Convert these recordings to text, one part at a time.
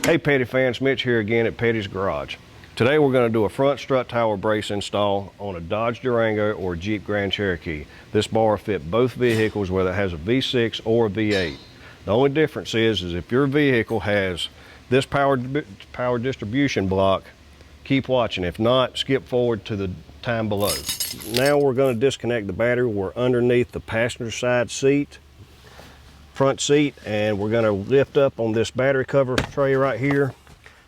Hey Petty fans, Mitch here again at Petty's Garage. Today we're going to do a front strut tower brace install on a Dodge Durango or Jeep Grand Cherokee. This bar will fit both vehicles whether it has a V6 or a V8. The only difference is if your vehicle has this power distribution block, keep watching. If not, skip forward to the time below. Now we're going to disconnect the battery. We're underneath the passenger side seat, front seat, and we're going to lift up on this battery cover tray right here,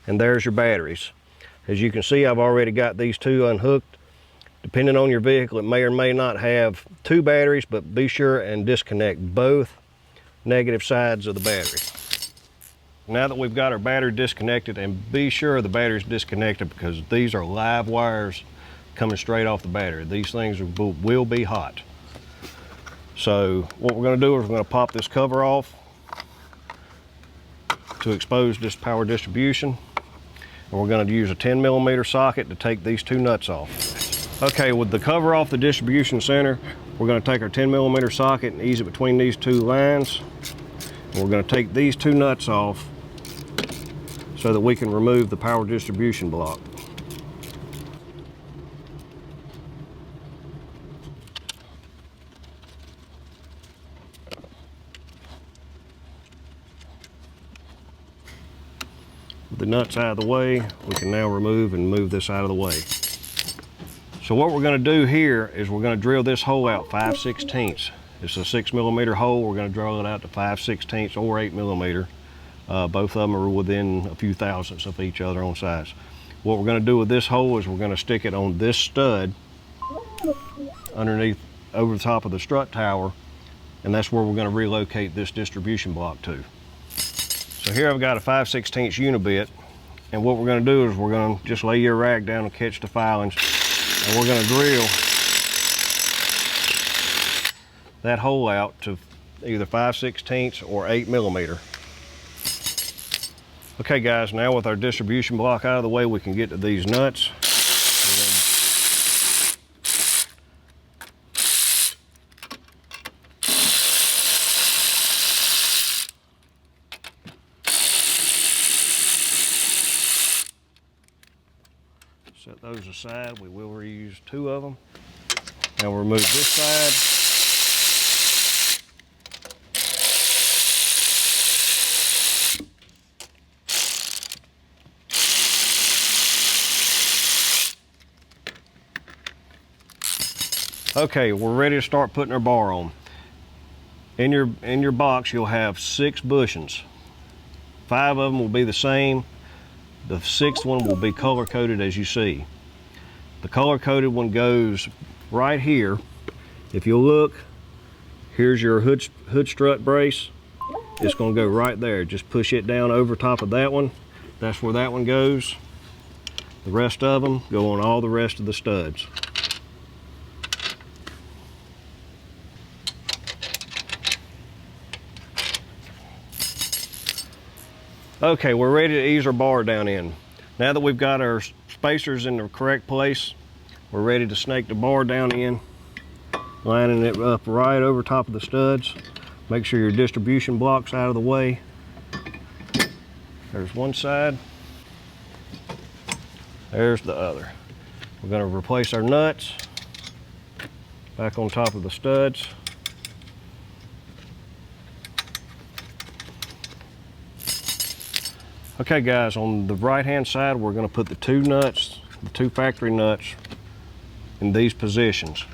and there's your batteries. As you can see, I've already got these two unhooked. Depending on your vehicle, it may or may not have two batteries, but be sure and disconnect both negative sides of the battery. Now that we've got our battery disconnected, and be sure the battery's disconnected because these are live wires coming straight off the battery. These things will be hot. So what we're going to do is we're going to pop this cover off to expose this power distribution, and we're going to use a 10mm socket to take these two nuts off. Okay, with the cover off the distribution center, we're going to take our 10mm socket and ease it between these two lines. And we're going to take these two nuts off so that we can remove the power distribution block. With the nuts out of the way, we can now move this out of the way. So what we're going to do here is we're going to drill this hole out 5/16. It's a 6mm hole. We're going to drill it out to 5/16 or 8mm. Both of them are within a few thousandths of each other on size. What we're going to do with this hole is we're going to stick it on this stud underneath, over the top of the strut tower, and that's where we're going to relocate this distribution block to. So here I've got a 5/16 unibit, and what we're going to do is we're going to just lay your rag down and catch the filings, and we're going to drill that hole out to either 5/16 or 8mm. Okay guys, now with our distribution block out of the way, we can get to these nuts. Set those aside. We will reuse two of them. Now we'll remove this side. Okay, we're ready to start putting our bar on. In your box, you'll have 6 bushings. 5 of them will be the same. The 6th one will be color-coded as you see. The color-coded one goes right here. If you look, here's your hood strut brace. It's going to go right there. Just push it down over top of that one. That's where that one goes. The rest of them go on all the rest of the studs. Okay, we're ready to ease our bar down in. Now that we've got our spacers in the correct place, we're ready to snake the bar down in, lining it up right over top of the studs. Make sure your distribution block's out of the way. There's one side. There's the other. We're going to replace our nuts back on top of the studs. Okay guys, on the right hand side, we're going to put the two nuts, the two factory nuts, in these positions.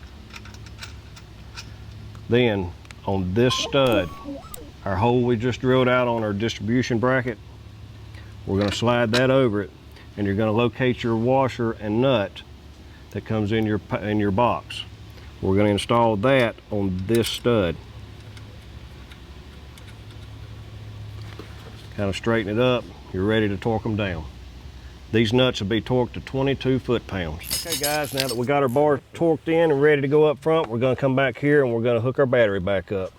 Then on this stud, our hole we just drilled out on our distribution bracket, we're going to slide that over it, and you're going to locate your washer and nut that comes in your box. We're going to install that on this stud. Kind of straighten it up. You're ready to torque them down. These nuts will be torqued to 22 foot-pounds. Okay guys, now that we got our bar torqued in and ready to go up front, we're going to come back here and we're going to hook our battery back up.